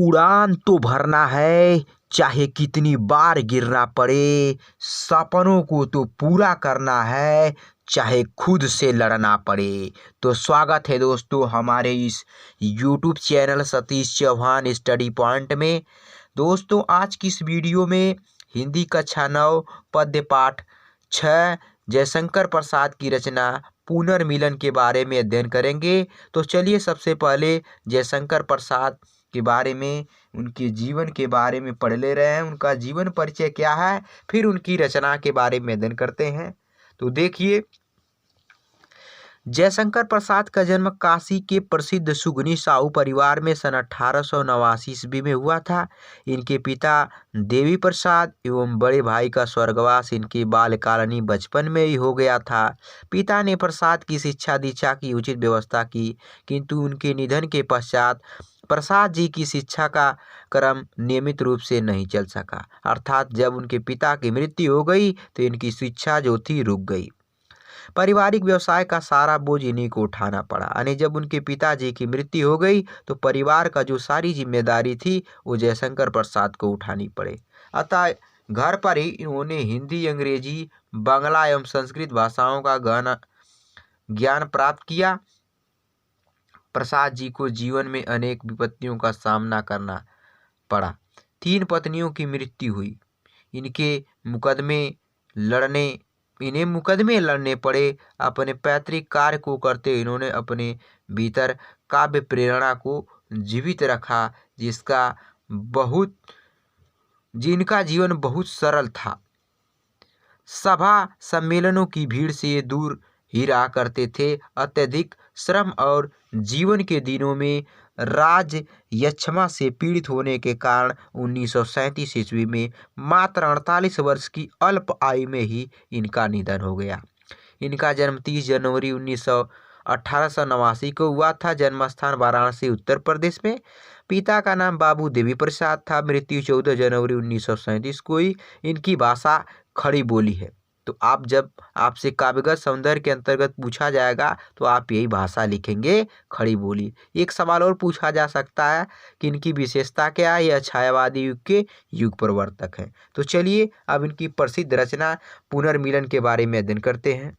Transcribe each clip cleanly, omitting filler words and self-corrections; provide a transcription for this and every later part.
उड़ान तो भरना है, चाहे कितनी बार गिरना पड़े। सपनों को तो पूरा करना है, चाहे खुद से लड़ना पड़े। तो स्वागत है दोस्तों हमारे इस YouTube channel Satish Chauhan study point में। दोस्तों आज की इस वीडियो में हिंदी कक्षा 9 पद्य पाठ 6 जयशंकर प्रसाद की रचना पुनर्मिलन के बारे में अध्ययन करेंगे। तो चलिए सबसे पहले जयशंकर प्रसाद के बारे में, उनके जीवन के बारे में पढ़ ले रहे हैं। उनका जीवन परिचय क्या है, फिर उनकी रचना के बारे में अध्ययन करते हैं। तो देखिए, जयशंकर प्रसाद का जन्म काशी के प्रसिद्ध सुगनी साहू परिवार में सन 1889 ईस्वी में हुआ था। इनके पिता देवी प्रसाद एवं बड़े भाई का स्वर्गवास इनके बालकालीन बचपन में ही हो गया था। पिता ने प्रसाद की शिक्षा दीक्षा की उचित व्यवस्था की, किंतु उनके निधन के पश्चात प्रसाद जी की शिक्षा का क्रम नियमित रूप से नहीं चल सका। अर्थात जब उनके पिता की मृत्यु हो गई तो इनकी शिक्षा जो थी रुक गई। पारिवारिक व्यवसाय का सारा बोझ इन्हीं को उठाना पड़ा। यानी जब उनके पिताजी की मृत्यु हो गई तो परिवार का जो सारी जिम्मेदारी थी वो जयशंकर प्रसाद को उठानी पड़े। अतः घर पर ही इन्होंने हिंदी, अंग्रेजी, बांग्ला एवं संस्कृत भाषाओं का गहन ज्ञान प्राप्त किया। प्रसाद जी को जीवन में अनेक विपत्तियों का सामना करना पड़ा। 3 पत्नियों की मृत्यु हुई। इन्हें मुकदमे लड़ने पड़े। अपने पैतृक कार्य को करते इन्होंने अपने भीतर काव्य प्रेरणा को जीवित रखा, जिनका जीवन बहुत सरल था। सभा सम्मेलनों की भीड़ से ये दूर ही रहा करते थे। अत्यधिक श्रम और जीवन के दिनों में राज यक्षमा से पीड़ित होने के कारण 1937 ईस्वी में मात्र 48 वर्ष की अल्प आयु में ही इनका निधन हो गया। इनका जन्म 30 जनवरी 1889 को हुआ था। जन्मस्थान वाराणसी उत्तर प्रदेश में। पिता का नाम बाबू देवी प्रसाद था। मृत्यु 14 जनवरी 1937 को ही। इनकी भाषा खड़ी बोली है। तो आप जब आपसे काव्यगत सौंदर्य के अंतर्गत पूछा जाएगा तो आप यही भाषा लिखेंगे, खड़ी बोली। एक सवाल और पूछा जा सकता है कि इनकी विशेषता क्या है। यह छायावादी युग के युग प्रवर्तक हैं। तो चलिए अब इनकी प्रसिद्ध रचना पुनर्मिलन के बारे में अध्ययन करते हैं।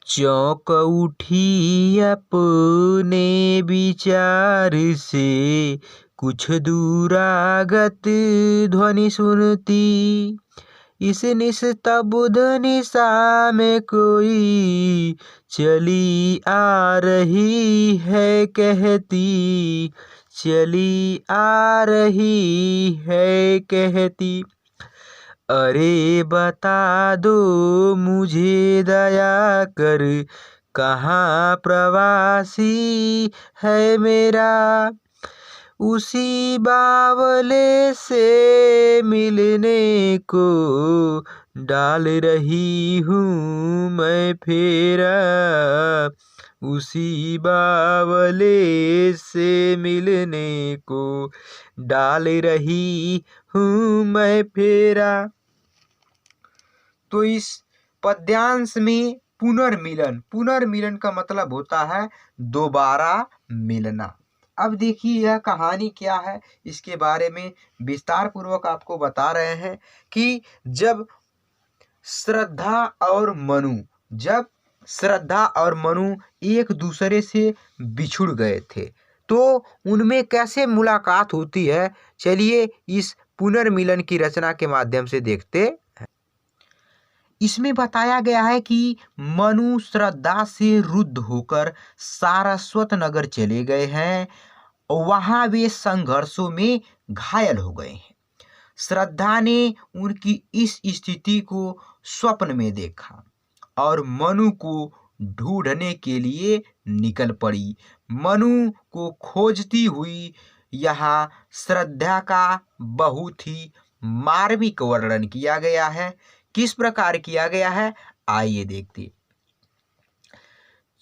चौंक उठी अपने विचार से, कुछ दूरागत ध्वनि सुनती। इस निस्तब्ध निशा में कोई चली आ रही है कहती, चली आ रही है कहती। अरे बता दो मुझे दया कर, कहाँ प्रवासी है मेरा। उसी बावले से मिलने को डाल रही हूँ मैं फेरा। उसी बावले से मिलने को डाल रही हूँ मैं फेरा। तो इस पद्यांश में पुनर्मिलन का मतलब होता है दोबारा मिलना। अब देखिए यह कहानी क्या है, इसके बारे में विस्तार पूर्वक आपको बता रहे हैं कि जब श्रद्धा और मनु एक दूसरे से बिछुड़ गए थे तो उनमें कैसे मुलाकात होती है, चलिए इस पुनर्मिलन की रचना के माध्यम से देखते हैं। इसमें बताया गया है कि मनु श्रद्धा से रुद्ध होकर सारस्वत नगर चले गए हैं। वहां वे संघर्षों में घायल हो गए हैं। श्रद्धा ने उनकी इस स्थिति को स्वप्न में देखा और मनु को ढूंढने के लिए निकल पड़ी। मनु को खोजती हुई यहाँ श्रद्धा का बहुत ही मार्मिक वर्णन किया गया है। किस प्रकार किया गया है, आइए देखते।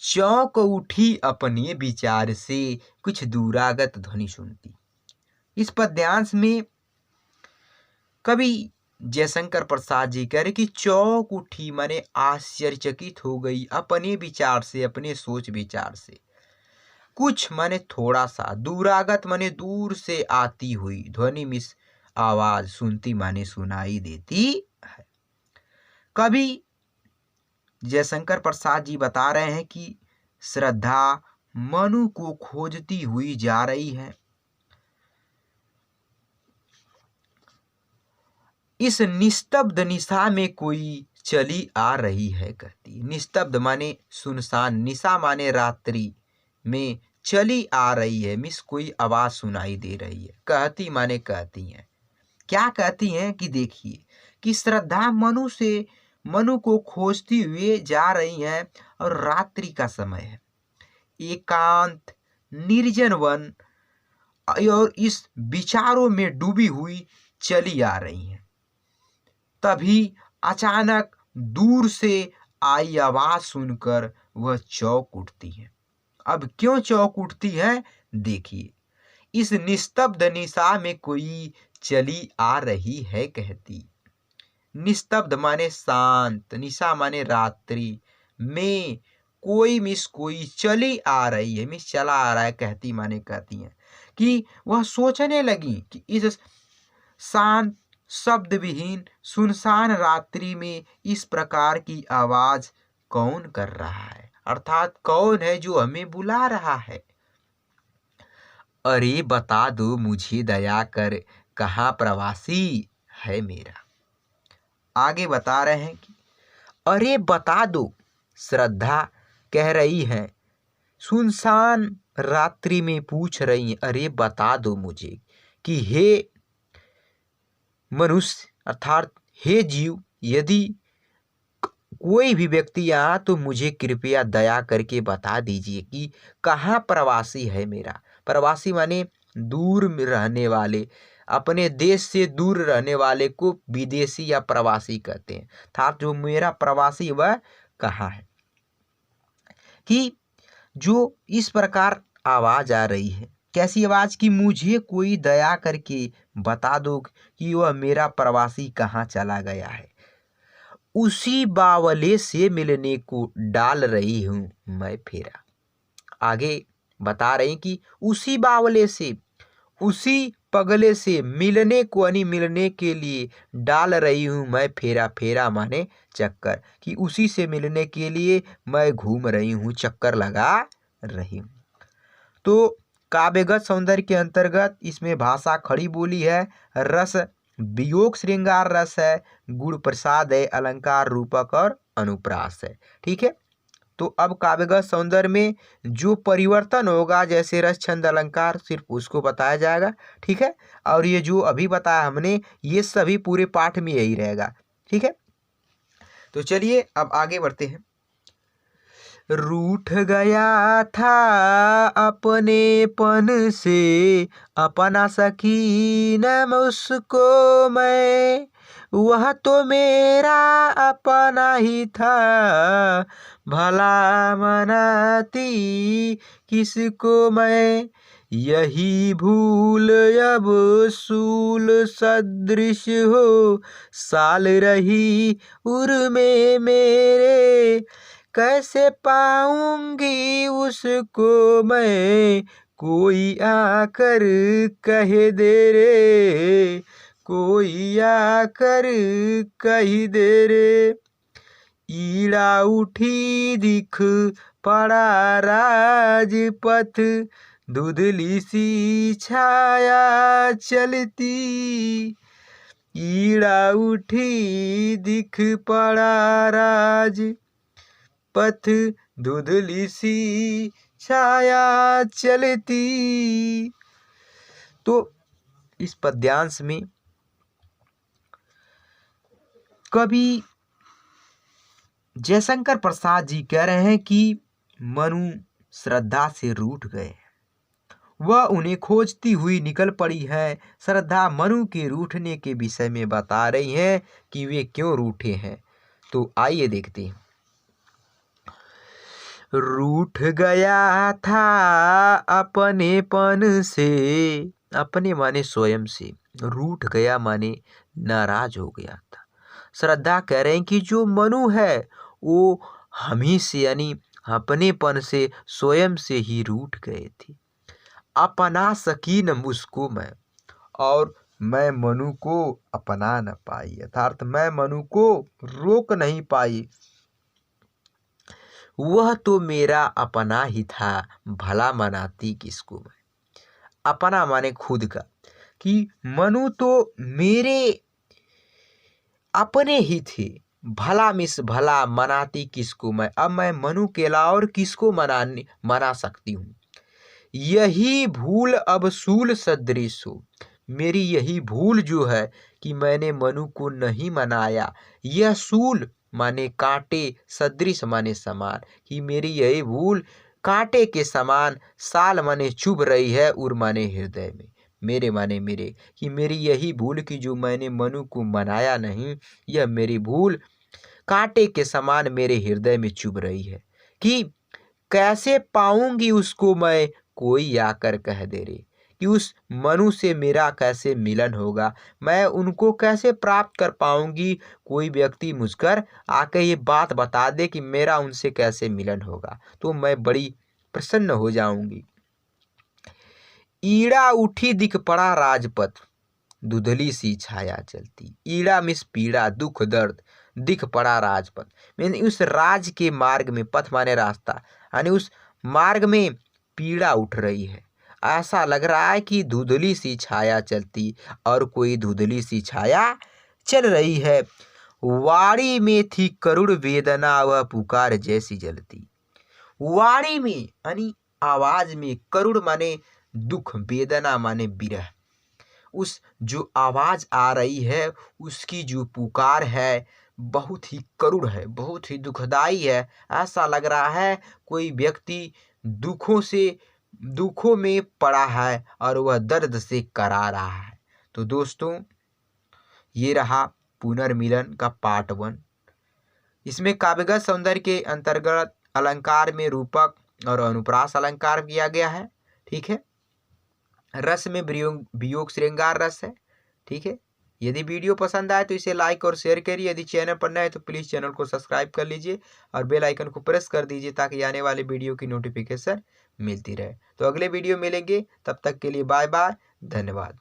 चौंक उठी अपने विचार से, कुछ दूरागत ध्वनि सुनती। इस पद्यांश में कवि जयशंकर प्रसाद जी कह रहे कि चौंक उठी माने आश्चर्यचकित हो गई अपने विचार से, अपने सोच विचार से। कुछ माने थोड़ा सा, दूरागत माने दूर से आती हुई, ध्वनि मिस आवाज सुनती माने सुनाई देती है। कवि जयशंकर प्रसाद जी बता रहे हैं कि श्रद्धा मनु को खोजती हुई जा रही है। इस निस्तब्ध निशा में कोई चली आ रही है कहती। निस्तब्ध माने सुनसान, निशा माने रात्रि में चली आ रही है, मिस कोई आवाज सुनाई दे रही है। कहती माने कहती हैं। क्या कहती हैं कि देखिए कि श्रद्धा मनु को खोजती हुए जा रही हैं और रात्रि का समय है, एकांत निर्जन वन और इस विचारों में डूबी हुई चली आ रही हैं। तभी अचानक दूर से आई आवाज सुनकर वह चौंक उठती है। अब क्यों चौंक उठती है? देखिए, इस निस्तब्ध निशा में कोई चली आ रही है कहती। निस्तब्ध माने शांत, निशा माने रात्रि में कोई मिस कोई चली आ रही है, मिस चला आ रहा है कहती माने कहती हैं कि वह सोचने लगी कि इस शांत शब्द विहीन सुनसान रात्रि में इस प्रकार की आवाज कौन कर रहा है, अर्थात कौन है जो हमें बुला रहा है। अरे बता दो मुझे दया कर, कहाँ प्रवासी है मेरा। आगे बता रहे हैं कि अरे बता दो, श्रद्धा कह रही है, सुनसान रात्रि में पूछ रही है, अरे बता दो मुझे कि हे मनुष्य अर्थात हे जीव, यदि कोई भी व्यक्ति यहाँ तो मुझे कृपया दया करके बता दीजिए कि कहाँ प्रवासी है मेरा। प्रवासी माने दूर में रहने वाले, अपने देश से दूर रहने वाले को विदेशी या प्रवासी कहते हैं। था जो मेरा प्रवासी वह कहाँ है। कि जो इस प्रकार आवाज आ रही है, कैसी आवाज की मुझे कोई दया करके बता दो कि वह मेरा प्रवासी कहाँ चला गया है। उसी बावले से मिलने को डाल रही हूँ मैं फेरा। आगे बता रहे कि उसी बावले से, उसी पगले से मिलने को यानी मिलने के लिए डाल रही हूँ मैं फेरा। फेरा माने चक्कर, कि उसी से मिलने के लिए मैं घूम रही हूँ, चक्कर लगा रही हूँ। तो काव्यगत सौंदर्य के अंतर्गत इसमें भाषा खड़ी बोली है, रस वियोग श्रृंगार रस है, गुण प्रसाद है, अलंकार रूपक और अनुप्रास है। ठीक है। तो अब काव्यगत सौंदर्य में जो परिवर्तन होगा, जैसे रस छंद अलंकार, सिर्फ उसको बताया जाएगा। ठीक है। और ये जो अभी बताया हमने, ये सभी पूरे पाठ में यही रहेगा। ठीक है। तो चलिए अब आगे बढ़ते हैं। रूठ गया था अपनेपन से अपना सकी न मुझको मैं, वह तो मेरा अपना ही था, भला मनाती किसको मैं। यही भूल अब सूल सदृश हो, साल रही उर में मेरे, कैसे पाऊंगी उसको मैं, कोई आकर कह दे रे, कोई आकर कह दे रे। ईड़ा उठी दिख पड़ा राजपथ, धुंधली सी छाया चलती, ईड़ा उठी दिख पड़ा राज पथ, धुंधली सी छाया चलती। तो इस पद्यांश में कवि जयशंकर प्रसाद जी कह रहे हैं कि मनु श्रद्धा से रूठ गए, वह उन्हें खोजती हुई निकल पड़ी है। श्रद्धा मनु के रूठने के विषय में बता रही है कि वे क्यों रूठे हैं। तो आइए देखते हैं। रूठ गया था अपनेपन से, अपने माने स्वयं से, रूठ गया माने नाराज हो गया था। श्रद्धा कह रहे हैं कि जो मनु है वो हम ही से यानी अपनेपन से स्वयं से ही रूठ गए थे। अपना सकी न मुझको मैं, और मैं मनु को अपना न पाई, अर्थात मैं मनु को रोक नहीं पाई। वह तो मेरा अपना ही था, भला मनाती किसको मैं। अपना माने खुद का, कि मनु तो मेरे अपने ही थे, भला मिस भला मनाती किसको मैं। अब मैं मनु के अलावा और किसको मना सकती हूँ। यही भूल अब सूल सदृश हो, मेरी यही भूल जो है कि मैंने मनु को नहीं मनाया। यह सूल माने कांटे, सदृश माने समान, कि मेरी यही भूल कांटे के समान, साल माने चुभ रही है, उर माने हृदय में, मेरे माने मेरे, कि मेरी यही भूल कि जो मैंने मनु को मनाया नहीं, यह मेरी भूल कांटे के समान मेरे हृदय में चुभ रही है। कि कैसे पाऊंगी उसको मैं, कोई आकर कह दे रे, कि उस मनु से मेरा कैसे मिलन होगा, मैं उनको कैसे प्राप्त कर पाऊंगी। कोई व्यक्ति मुझकर आके ये बात बता दे कि मेरा उनसे कैसे मिलन होगा, तो मैं बड़ी प्रसन्न हो जाऊंगी। ईड़ा उठी दिख पड़ा राजपथ, धुंधली सी छाया चलती। ईड़ा मिस पीड़ा, दुख दर्द, दिख पड़ा राजपथ, मैंने उस राज के मार्ग में, पथ माने रास्ता, यानी उस मार्ग में पीड़ा उठ रही है। ऐसा लग रहा है कि धुंधली सी छाया चलती, और कोई धुंधली सी छाया चल रही है। वाणी में थी करुण वेदना, वह पुकार जैसी जलती। वाणी में यानी आवाज में, करुण माने दुख, वेदना माने विरह। उस जो आवाज आ रही है, उसकी जो पुकार है, बहुत ही करुण है, बहुत ही दुखदाई है। ऐसा लग रहा है कोई व्यक्ति दुखों में पड़ा है और वह दर्द से करा रहा है। तो दोस्तों, ये रहा पुनर्मिलन का पार्ट 1। इसमें काव्यगत सौंदर्य के अंतर्गत अलंकार में रूपक और अनुप्रास अलंकार किया गया है। ठीक है, रस में वियोग श्रृंगार रस है। ठीक है, यदि वीडियो पसंद आए तो इसे लाइक और शेयर करिए। यदि चैनल पर नए तो प्लीज़ चैनल को सब्सक्राइब कर लीजिए और बेल आइकन को प्रेस कर दीजिए, ताकि आने वाले वीडियो की नोटिफिकेशन मिलती रहे। तो अगले वीडियो मिलेंगे, तब तक के लिए बाय बाय, धन्यवाद।